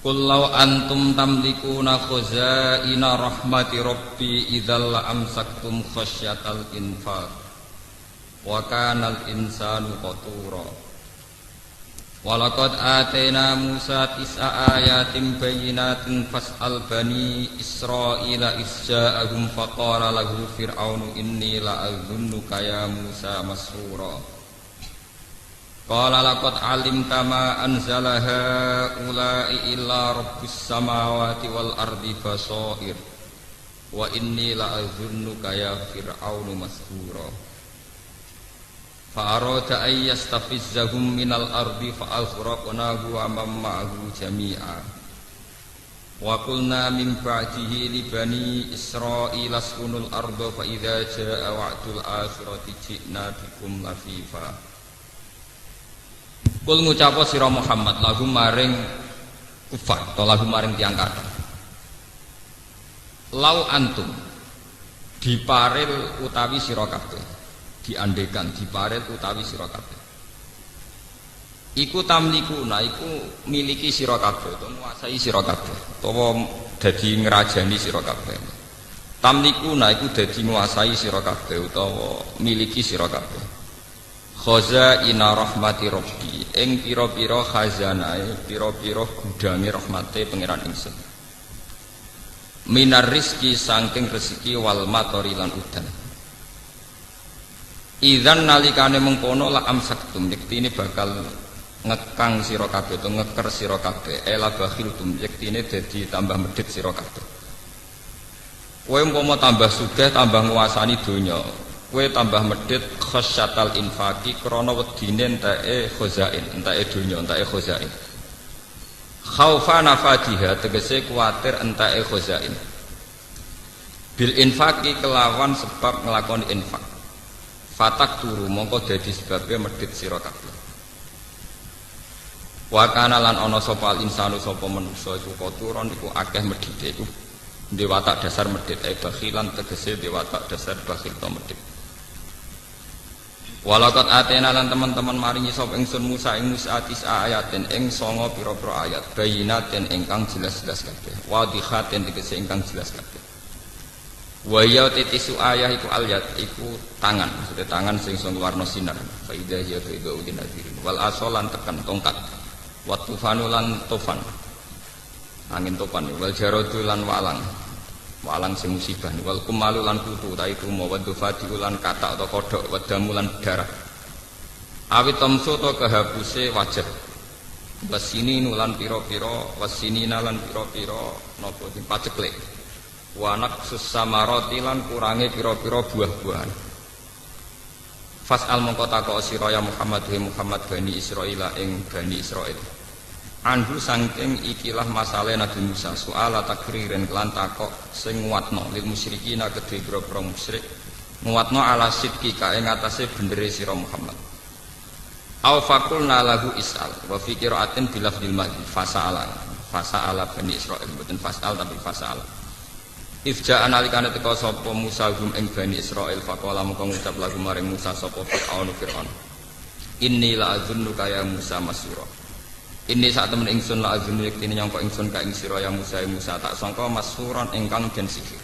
Qul law antum tamlikuna khazaina rahmati rabbi idzal la amsaktum khasyatal infaq wa kanal insanu qatura. Walaqad atayna Musa tis'a ayatin bayyinatin fas'al bani Israila isja'ahum faqala lahu fir'aunu inni la'adhunnuka ya Musa masrura. Qala laqad alimta ma anzala haula'i illa rabbus samawati wal ardi basair wa inni la'adhunnuka ya fir'aunu masrura. Fa arada ay yastafizzahum minal ardi fa aghraqnahu wa man ma'ahu jami'a. Wa qulna min ba'dihi li bani Israila askunul arda fa idza jaa'a wa'dul akhirati ji'na bikum lafifa. Kul ngucapa sira Muhammad lagu maring kufar atau lagu maring tiyang kathah. Lau antum diparil utawi sira kabeh, diandekan diparil utawi sira kabeh. Iku tamlikuna iku miliki sira kabeh utawa nguasai sira kabeh utawa dadi ngrajani sira kabeh. Tamlikuna iku dadi nguasai sira kabeh utawa miliki sira kabeh. Khazaina rahmati rabbi ing pira-pira khazanae pira-pira gudange rahmate pangeran ingsun. Minar rizki saking rezeki wal matori lan udan. Idzan nalikane mengkono la amsaktum yektine bakal ngekang sira kabeh to ngeker sira kabeh ela bakhiltum yektine dadi tambah medhit sira kabeh. Kowe umpama tambah sugih tambah nguasani donya, kowe tambah medhit khasyatal infaqi krana wedine enteke khazain, enteke donya, enteke khazain. Khaufa nafadiha tegese kuwatir enteke khazain. Bil infaqi kelawan sebab nglakoni infak. Fatak turu mongko dadi sebabe medhit sira kabeh. Wa kana lan ana sapa al insanu sapa manusa iku koturon iku akeh medhite iku dewatak dasar medhit bakhilan tegese dewatak dasar bakhil to medhit. Walaqad atena lan teman-teman maringi sapa ingsun Musa ing Musa tis'a ayatin ing 9 pira-pira ayat bayinatin ingkang jelas-jelas kabeh wadhihatin tegese ingkang jelas kabeh. Wa ya titisu ayah iku alyat iku tangan, maksudnya tangan sing warna sinar. Fa idza hiya baidu nadirin wal asolan tekan tongkat. Wa tufanu lan tufan. Angin topan wal jaradu lan walang. Walang sing musibah wal kumalu lan kutu ta itu mawadufati lan katak atau kodhok wadamu lan darah. Awit tamsu to kehapuse wajah. Wasini nulan pira-pira wasinina lan pira-pira napa sing paceklek. Wanak susamarati lan kurange pira-pira buah-buahan. Fas'al mongko takok sira ya Muhammad Bani Israila ing Bani Israil. Anhu sangking ikilah masalah Nabi Musa soal takririn kelan takok sing nguatno lil musyrikina kedhe boro-boro musyrik nguatno ala sidqi ka ing atase bendere sira Muhammad. Au faqulna lahu is'al wa fi qira'atin bilafdil madhi fasa'ala Bani Israil mboten fas'al tapi fasa'ala. Ifja analikane teka sapa Musa gum ing Bani Israil faqala mongko ngucap lagu maring Musa sapa Fir'aun inni la azunnuka ya Musa masura. Ini saat temen ingsun la azunu yektine nyangka ingsun ka ing sira ya Musa tak sangka masuran ingkang den sihir.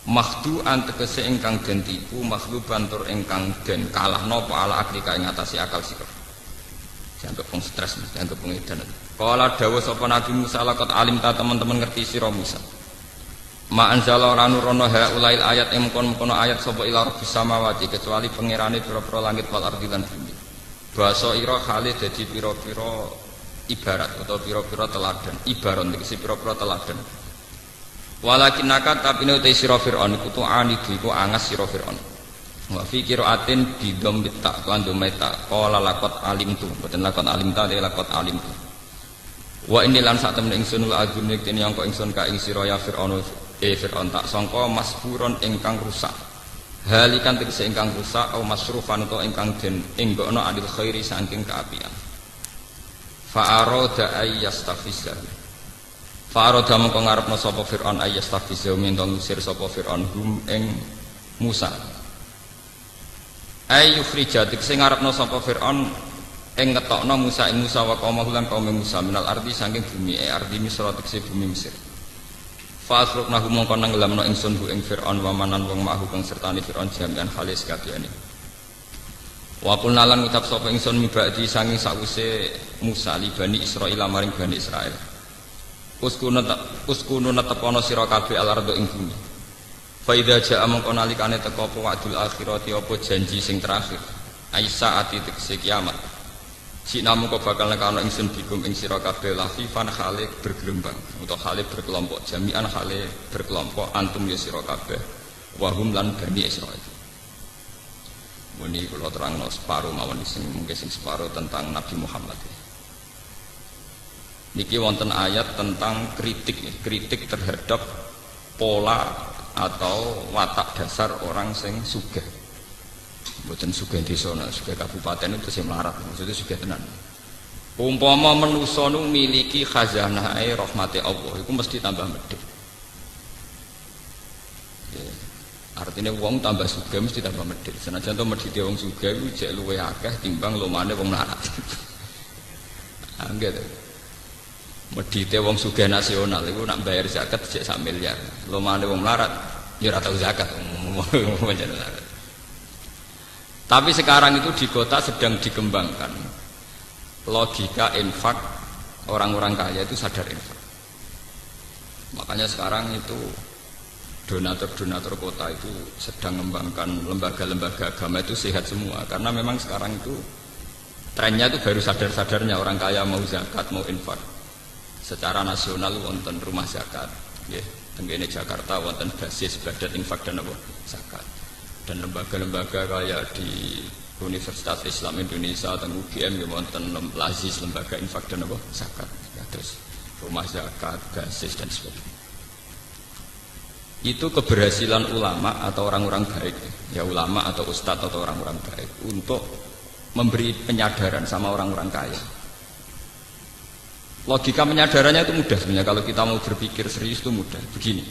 Makhdu'an tegese ingkang den tipu makhluban tur ingkang den kalah napa ala aklika ing atase akal sira. Dianggep wong stres, dianggep wong edan. Kala dawuh sapa Nabi Musa laqad alim ta teman-teman ngerti sira Musa. Ma anzala nurono haulail ayat ing kono ayat sapa ila rabbis samawati kecuali pangerane pira-pira langit wal ardi lan bumi. Basa ira khalid dadi pira-pira ibarat atau pira-pira teladan ibaron iki pira-pira teladan walakinaka tapi nek sira Firaun iku tu'ani iku angas sira Firaun wa fi qiraatin bidom bitak lan dometa qala laqad alimtu boten laqad alimta laqad alimtu wa inni lan sak temen ingsun la ajune kene yang kok ingsun ka ing sira ya Firaun Firaun tak sangka masburon ingkang rusak halikan tegese ingkang rusak au masrufan utawa ingkang den enggokno adil khairi saking kaapian. Fa'aroda ayyastafizah Fa'aroda mengko ngarepno sapa Fir'aun ayyastafizah minta ngusir sapa Fir'aun hum ing Musa ayyufrijatik sing ngarepno sapa Fir'aun ing ngetokno Musa ing Musa wa qaumah lan kaum Musa minal ardi saking bumi ardi Misra tekse bumi Mesir fasrukna mongko nenggelamno ingsun bu ing Firaun wa manan wong mahu kang sertane Firaun jami'an khalis kabehane wa qulna lan ngucap sapa ingsun mibadi saking sawise Musa li Bani Israil maring Bani Israil uskunu tepono sira kabeh al-ardo ing bumi fa idza jaa mongko nalikane teka apa wa'dul akhirati apa janji sing terakhir aisa ati tekse kiamat si namu kok bakal nekano ingsun bikum ing sira kabeh lafifan khale bergelombang utawa khale berkelompok jami'an khale berkelompok antum ya sira kabeh wahum lan Bani Israil. Muni kula terangno separo mawon sing mungkin sing separo tentang Nabi Muhammad. Niki wonten ayat tentang kritik terhadap pola atau watak dasar orang sing sugih. Mboten sugih desa, sugih kabupaten itu sing melarat, maksudnya sugih tenan. Umpama manusa nu miliki khazanahe rahmate Allah, iku mesti tambah medhit. Ya, artinya wong tambah sugih mesti tambah medhit. Senajan to medhite wong sugih iku jek luwih akeh timbang lumane wong melarat. Angger. Medhite wong sugih nasional iku nak bayar zakat jek 1 miliar. Lumane wong melarat ya ora tau zakat. Tapi sekarang itu di kota sedang dikembangkan logika infak, orang-orang kaya itu sadar infak. Makanya sekarang itu donatur-donatur kota itu sedang mengembangkan lembaga-lembaga agama itu sehat semua. Karena memang sekarang itu trennya itu baru sadar-sadarnya orang kaya mau zakat, mau infak. Secara nasional wonten rumah zakat, ya, tenggene Jakarta wonten basis badat infak dan apa zakat. Dan lembaga-lembaga kayak di Universitas Islam Indonesia atau UGM ya wonten lazis lembaga infak dan apa zakat, ya, terus rumah zakat, basis dan sebagainya. Itu keberhasilan ulama atau orang-orang baik, ya ulama atau ustadz atau orang-orang baik untuk memberi penyadaran sama orang-orang kaya. Logika penyadarannya itu mudah sebenarnya, kalau kita mau berpikir serius itu mudah. Begini,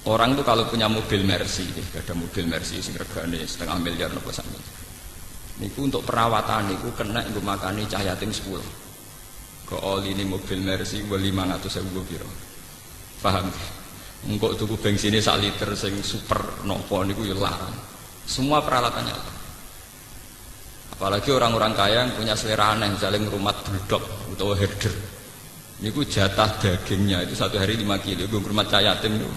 orang itu kalau punya mobil Mercy, ada mobil Mercy sing regane 0,5 miliar nopo sak miliar. Niku untuk perawatan niku kena nggo makani cah yatim 10. Kok oli ini mobil Mercy 500.000 piro. Paham? Engko tuku bensinnya 1 liter sing super nopo niku ya larang. Semua peralatannya. Apalagi orang-orang kaya yang punya selera aneh, misalnya ngerumat bulldog atau herder. Niku jatah dagingnya itu 1 hari 5 kilo. Gue ngerumat cah yatim niku.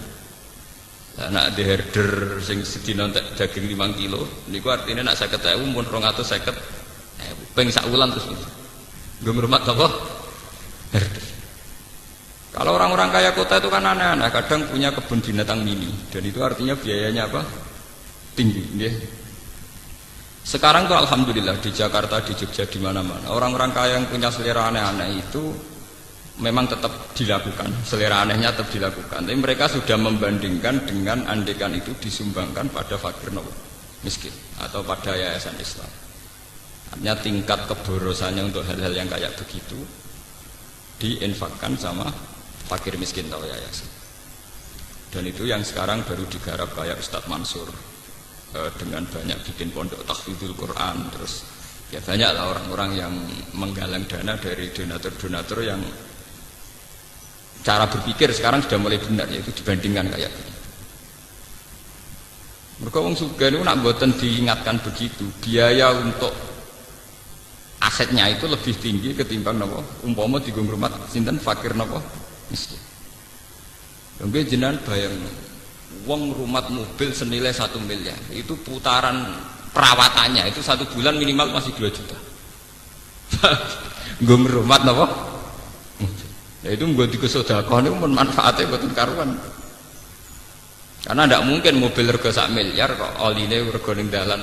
Nak di herder sing sedina daging 5 kilo, niku artinya nak 50.000 mun 250.000 ping sak wulan terus niku. Nggo ngrumat apa? Herder. Kalau orang-orang kaya kota itu kan aneh-aneh, kadang punya kebun binatang mini dan itu artinya biayanya apa? Tinggi, nggih. Sekarang tuh alhamdulillah di Jakarta, di Jogja, di mana-mana orang-orang kaya yang punya selera aneh-aneh itu memang tetap dilakukan, selera anehnya tetap dilakukan. Tapi mereka sudah membandingkan dengan andekan itu disumbangkan pada fakir miskin atau pada yayasan Islam. Artinya tingkat keborosannya untuk hal-hal yang kayak begitu diinfakkan sama fakir miskin atau yayasan. Dan itu yang sekarang baru digarap kayak Ustadz Mansur dengan banyak bikin pondok tahfidzul Quran, terus ya banyaklah orang-orang yang menggalang dana dari donatur-donatur yang cara berpikir sekarang sudah mulai benar, yaitu dibandingkan kayak gini. Mereka wong sugih niku nak mboten diingatkan begitu, biaya untuk asetnya itu lebih tinggi ketimbang napa umpama dienggo ngrumat sinten fakir napa miskin. Lha jenengan bayangno wong rumat mobil senilai 1 miliar, itu putaran perawatannya itu 1 bulan minimal masih 2 juta. Nggo ngrumat napa? Ya itu nggo dikesedekah niku mun manfaate mboten karuan. Karena tidak mungkin mobil rega 1 miliar kok oline rega ning dalan.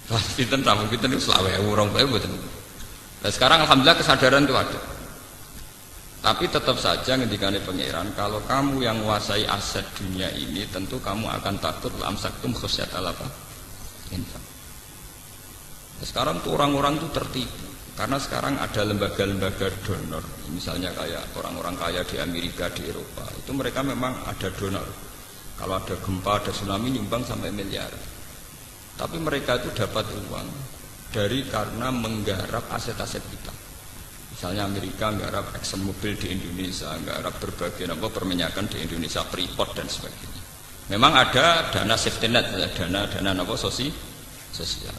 Wah, pinten ta pinten niku 20.000 mboten. Nah, sekarang alhamdulillah kesadaran itu ada. Tapi tetap saja ngendikane pangeran, kalau kamu yang menguasai aset dunia ini tentu kamu akan takut lamsaktum khusyatal apa? Infak. Sekarang tuh orang-orang tuh tertipu karena sekarang ada lembaga-lembaga donor, misalnya kayak orang-orang kaya di Amerika, di Eropa, itu mereka memang ada donor. Kalau ada gempa, ada tsunami nyumbang sampai miliar. Tapi mereka itu dapat uang karena menggarap aset-aset kita. Misalnya Amerika nggarap ExxonMobil di Indonesia, nggarap berbagai perminyakan di Indonesia, Freeport dan sebagainya. Memang ada dana safety net, dana sosial.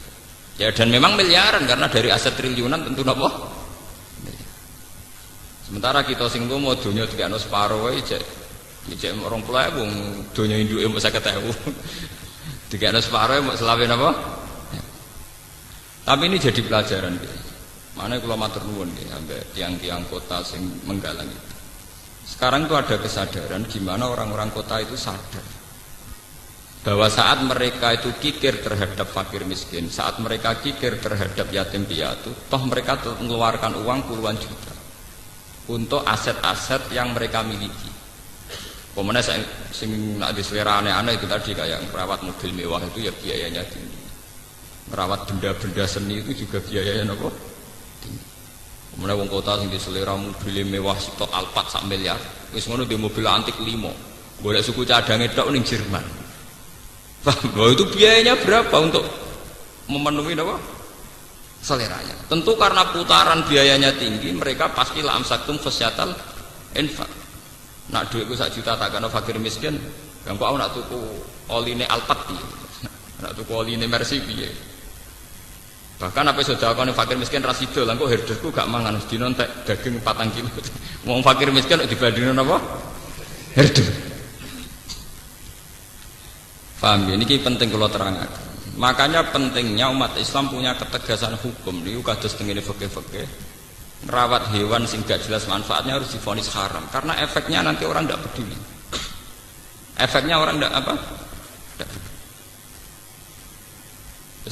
Ya dan memang miliaran karena dari aset triliunan tentu napa? Sementara kita sing mau dunia dikano separo wae cek 20.000 wong dunia induke mbok 50.000. Dikano separo mbok selawe napa? Tapi ini jadi pelajaran gitu. Mana kula matur nuwun nggih ambek tiang-tiang kota sing menggalang itu. Sekarang itu ada kesadaran gimana orang-orang kota itu sadar bahwa saat mereka itu kikir terhadap fakir miskin, saat mereka kikir terhadap yatim piatu, toh mereka mengeluarkan uang puluhan juta untuk aset-aset yang mereka miliki. Kemudian sing nak diselera aneh-aneh itu tadi kayak merawat mobil mewah itu ya biayanya tinggi. Merawat benda-benda seni itu juga biayanya apa? Tinggi. Kemudian wong kota sing diselera mobil mewah sitok Alphard sak miliar, wis ngono di mobil antik 5. Golek suku cadange tok ning Jerman. Bahwa itu biayanya berapa untuk memenuhi apa? Seleranya. Tentu karena putaran biayanya tinggi, mereka pasti la amsaktum fasyatal infak. Nak duitku 1 juta tak kena fakir miskin, yang kok aku nak tuku oline Alphard piye? Nak tuku oline Mercy piye? Bahkan apa sudah kau fakir miskin rasido, lah kok herdesku gak mangan sedina entek daging 4 kilo. Wong fakir miskin dibandingin apa? Herdes. Paham ya? Ini penting kalau terangkan. Makanya pentingnya umat Islam punya ketegasan hukum. Ini kados tengene fikih-fikih. Merawat hewan sing gak jelas manfaatnya harus divonis haram. Karena efeknya nanti orang tidak peduli. Efeknya orang tidak apa? Tidak peduli.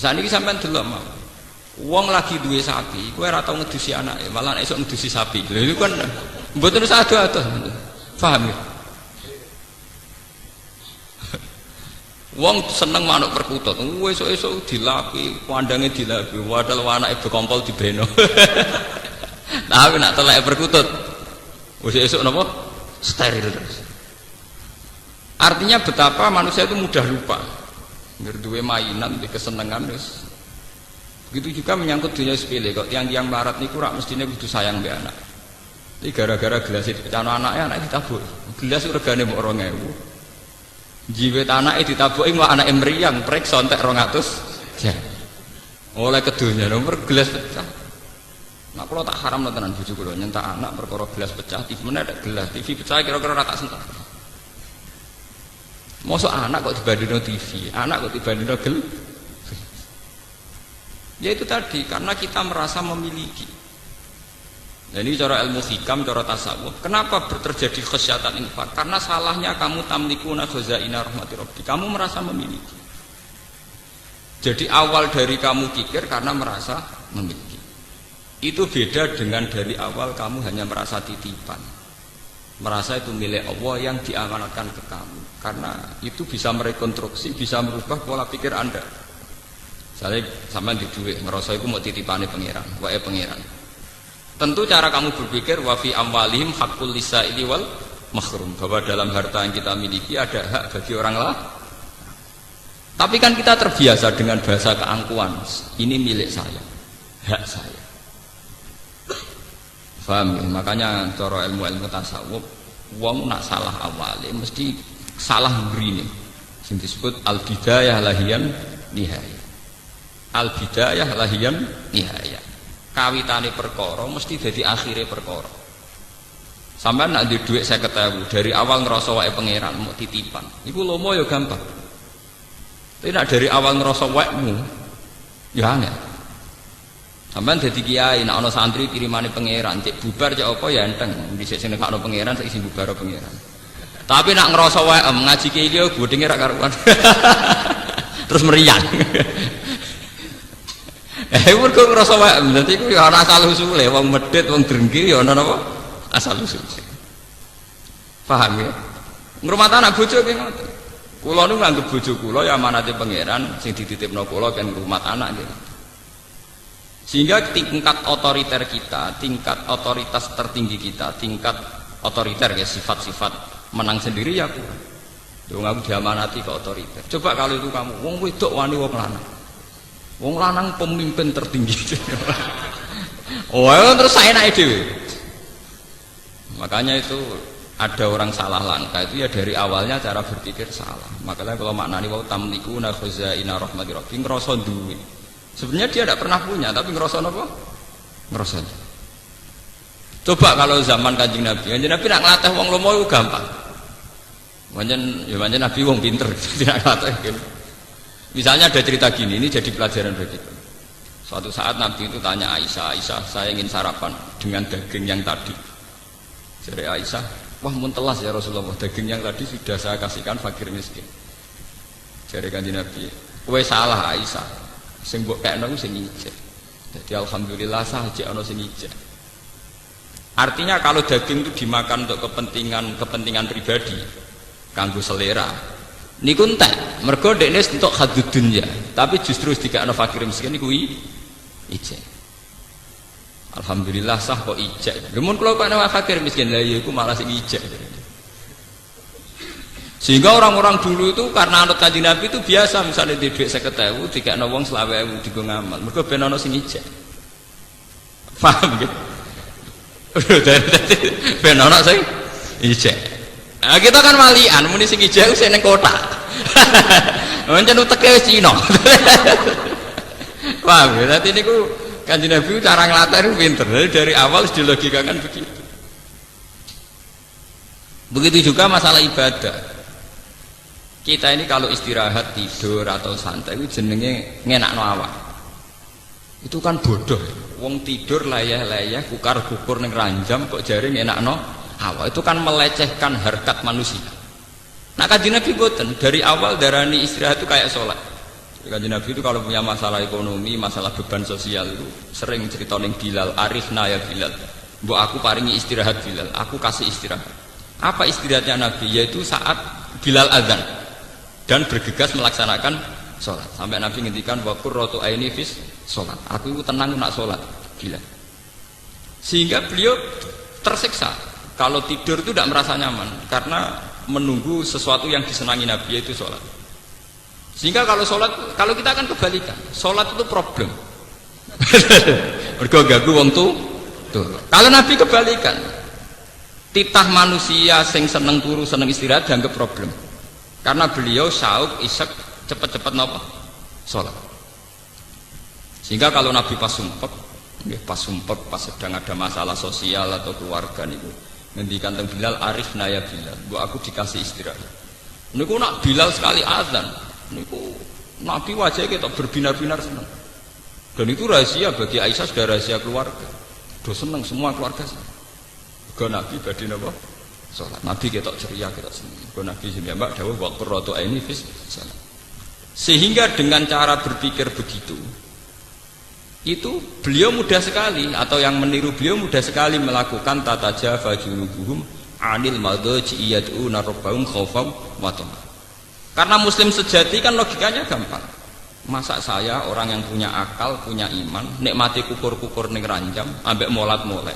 Saat ini sampean delok mau. Wong lagi duwe sapi, kowe ora tau ngedusi anake, malah esuk ngedusi sapi. Lha itu kan mboten usah ado-ado. Paham ya? Wong seneng manuk perkutut, esuk-esuk dilapi, pandange dilapi, wadal anake bekompol dibeno. Tapi nak telek perkutut, wis esuk napa? Steril terus. Artinya betapa manusia itu mudah lupa. Ngerduwe mainan, di kesenengan wis. Begitu juga menyangkut dunia sepele kok tiang-tiang barat niku rak mestine kudu sayang mbek anak. Iki gara-gara gelas dipecahno anake ditabuk. Gelas regane mbok 2.000. Jiwet anake ditabuki kok anake mriyang priksa entek 200 jan. Oleh kedunya nomor gelas pecah. Nah kula tak haramno tenan bojo kula nyentak anak perkara gelas pecah, TV meneh ada gelas, TV pecah kira-kira ora tak sentak. Mosok anak kok dibandingno TV, anak kok dibandingno gel. Ya itu tadi karena kita merasa memiliki. Nah ini cara ilmu hikam, cara tasawuf. Kenapa terjadi khasyatan infak? Karena salahnya kamu tamlikuna khazaina rahmati rabbi. Kamu merasa memiliki. Jadi awal dari kamu kikir karena merasa memiliki. Itu beda dengan dari awal kamu hanya merasa titipan. Merasa itu milik Allah yang diamanatkan ke kamu. Karena itu bisa merekonstruksi, bisa merubah pola pikir Anda. Saya sama di duit, ngerasa itu mau titipane pangeran, wae pangeran. Tentu cara kamu berpikir wafi amwalihim hakul lisaili wal mahrum, bahwa dalam harta yang kita miliki ada hak bagi orang lain. Tapi kan kita terbiasa dengan bahasa keangkuhan, ini milik saya, hak saya. Paham ya? Makanya cara ilmu-ilmu tasawuf, wong nak salah awalnya mesti salah beri nih. Yang disebut al-bidayah lahiyan nihayah. Al-bidayah lahiyan nihayah. Kawitane perkara mesti jadi akhirnya perkara. Sampai nak di duit 50.000 dari awal ngerasa wae pangeran mau titipan. Iku lomo ya gampang. Tapi nak dari awal ngerasa waekmu ya angel. Sampai jadi kiai nak ana santri kirimane pangeran, cek bubar cek apa ya enteng. Dhisik sing nekakno pangeran sak isi bubar pangeran. Tapi nak ngerasa wae ngaji kiai iki godhinge ra karuan. Terus meriang. Mergo ngrasa wae dadi iku ya ana asal usule wong medhit wong drengki ya ana napa asal usul. Paham ya? Ngrumat anak bojo ki ngoten. Kula nu nganggep bojo kula ya amanate pangeran sing dititipno kula kan ngrumat anak nggih. Sehingga tingkat otoriter kita, tingkat otoritas tertinggi kita, tingkat otoriter ya sifat-sifat menang sendiri ya kurang. Yo aku diamanati ke otoriter. Coba kalau itu kamu wong wedok wani wong lanang. Wong lanang pemimpin tertinggi. Oh, terus saya naik dhewe. Makanya itu ada orang salah langkah itu ya dari awalnya cara berpikir salah. Makanya kalau maknani wa tamlikuna khazaina rahmati rabbik ngrasa duwe. Sebenarnya dia tidak pernah punya tapi ngrasa apa? Ngrasa. Coba kalau zaman Kanjeng Nabi nak nglatih wong lomo itu gampang. Pancen Nabi wong pinter tidak nglatih. Misalnya ada cerita gini, ini jadi pelajaran bagi kita. Suatu saat Nabi itu tanya Aisyah, saya ingin sarapan dengan daging yang tadi. Jadi Aisyah, wah muntelas ya Rasulullah, daging yang tadi sudah saya kasihkan fakir miskin. Jadi Kanjeng Nabi, kowe salah Aisyah, sing mbok kekno sing ijek. Jadi alhamdulillah saja ana sing ijek. Artinya kalau daging itu dimakan untuk kepentingan pribadi, kanggo selera, niku entek. Mergo dekne entuk hadud dunya, tapi justru dikakno fakir miskin niku ijek. Alhamdulillah sah kok ijek. Mun kula kok ana fakir miskin lah ya iku malah sing ijek. Sehingga orang-orang dulu itu karena anut Kanjeng Nabi itu biasa misalnya di duit 50.000 dikakno wong 20.000 digo ngamal. Mergo ben ana sing ijek. Paham gitu? Ben ana sing ijek. Nah, kita kan walian muni sing ijek wis ning kota. Pancen uteke wis Cina. Paham ya? Dadi niku Kanjeng Nabi cara nglatih pinter. Dari awal dilogikakan begitu. Begitu juga masalah ibadah. Kita ini kalau istirahat, tidur atau santai itu jenenge ngenakno awak. Itu kan bodoh. Wong tidur layah-layah kukar-kukur ning ranjam kok jare ngenakno awak. Itu kan melecehkan harkat manusia. Nah Kanjeng Nabi boten, dari awal darani istirahat itu kayak sholat. Kanjeng Nabi itu kalau punya masalah ekonomi, masalah beban sosial itu sering cerita ning Bilal, arifna ya Bilal. Mbok aku paringi istirahat Bilal, aku kasih istirahat. Apa istirahatnya Nabi? Yaitu saat Bilal azan dan bergegas melaksanakan sholat. Sampai Nabi ngendikan wa qurratu aini fis sholat. Aku itu tenang nak sholat. Bilal. Sehingga beliau tersiksa. Kalau tidur itu tidak merasa nyaman karena menunggu sesuatu yang disenangi Nabi yaitu sholat. Sehingga kalau sholat, kalau kita akan kebalikan, sholat itu problem. Mergo ganggu wong tuh. Kalau Nabi kebalikan, titah manusia sing seneng turu seneng istirahat dianggap problem. Karena beliau syauk isak cepet-cepet napa sholat. Sehingga kalau Nabi pas sumpek, pas sedang ada masalah sosial atau keluarga niku, ngendikan teng Bilal arifna ya Bilal, mbok aku dikasih istirahat. Niku nak Bilal sekali azan, niku Nabi wajahnya kita berbinar-binar senang. Dan itu rahasia bagi Aisyah, sudah rahasia keluarga. Do seneng semua keluarga senang. Go Nabi badhe napa? Sholat. Nabi ketok ceria, ketok senang. Go Nabi sing mbak dawuh wa qurratu aini fis salat. Sehingga dengan cara berpikir begitu, itu beliau mudah sekali, atau yang meniru beliau mudah sekali melakukan tata jafa junubuhum anil madaji yad'una rabbahum khaufan wa tama'an. Karena muslim sejati kan logikanya gampang. Masa saya orang yang punya akal, punya iman, nikmati kukur-kukur ning ranjam ambek molat-molet.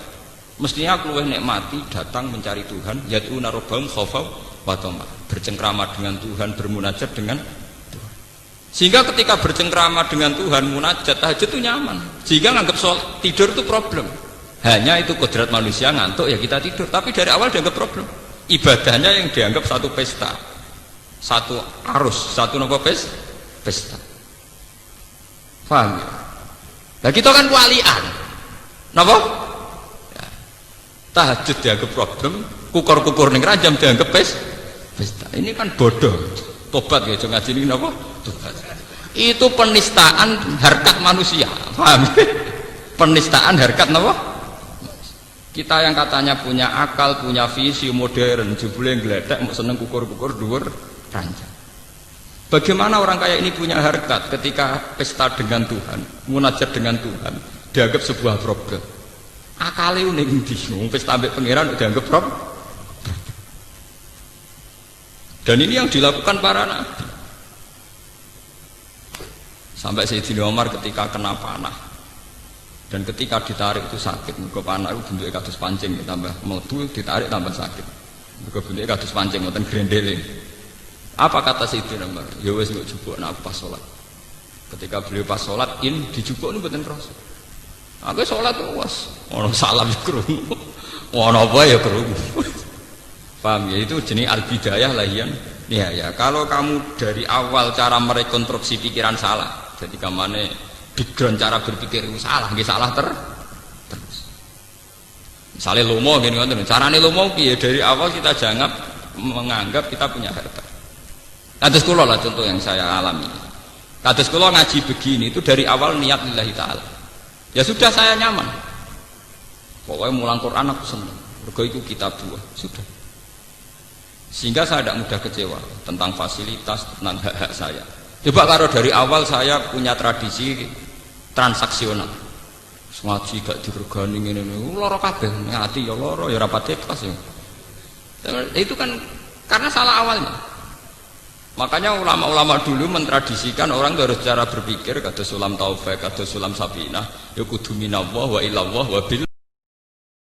Mestinya aku luwih nikmati datang mencari Tuhan, yad'una rabbahum khaufan wa tama'an, bercengkrama dengan Tuhan, bermunajat dengan Tuhan. Sehingga ketika bercengkrama dengan Tuhan, munajat, tahajud itu nyaman. Sehingga nganggap tidur itu problem. Hanya itu kodrat manusia, ngantuk ya kita tidur. Tapi dari awal dianggap problem. Ibadahnya yang dianggap satu pesta, satu arus, satu nopo pesta. Paham ya? Nah kita kan walian, nopo? Ya. Tahajud dianggap problem, kukur-kukur ning ranjam dianggap pesta. Ini kan bodoh. Tobat ya, jangan ngaji ini nopo? Tobat. Itu penistaan harkat manusia, paham? Penistaan harkat nopo? Kita yang katanya punya akal, punya visi modern, jebule ngledek mau seneng kukur-kukur dhuwur ranjang. Bagaimana orang kaya ini punya harkat ketika pesta dengan Tuhan, munajat dengan Tuhan, dianggap sebuah problem. Akale ning ndi? Pesta ambek pangeran dianggap problem. Dan ini yang dilakukan para nabi. Sampai Sayyidina Umar ketika kena panah, dan ketika ditarik itu sakit. Mergo panah itu bentuknya kados pancing, tambah mlebu ditarik tambah sakit. Mergo bentuknya kados pancing mboten grendele. Apa kata Sayyidina Umar? Ya wis mbok jupuk nak pas salat. Ketika beliau pas sholat dijupuk nu mboten krasa. Aku sholat was, ono salam krungu. Ono apa ya krungu. Paham ya, itu jenis al-bidayah lahian. Ya, kalau kamu dari awal cara merekonstruksi pikiran salah, jadi kamane background cara berpikir itu salah, nggih salah terus. Misalnya lomo gini kan, carane lomo piye dari awal kita jangan menganggap kita punya harta. Kados kula lah contoh yang saya alami. Kados kula ngaji begini itu dari awal niat lillahi ta'ala. Ya sudah saya nyaman. Pokoknya mulang Quran aku senang. Mergo itu kitab buah, sudah. Sehingga saya tidak mudah kecewa tentang fasilitas, tentang hak-hak saya. Coba kalau dari awal saya punya tradisi transaksional. Ngaji gak diregani ngene loro kabeh, ngati ya loro ya rapat ikhlas ya. Itu kan karena salah awalnya. Makanya ulama-ulama dulu mentradisikan orang harus cara berpikir kata sulam taufik, kata sulam sabinah, ya kudu minallah wa ilallah wa bil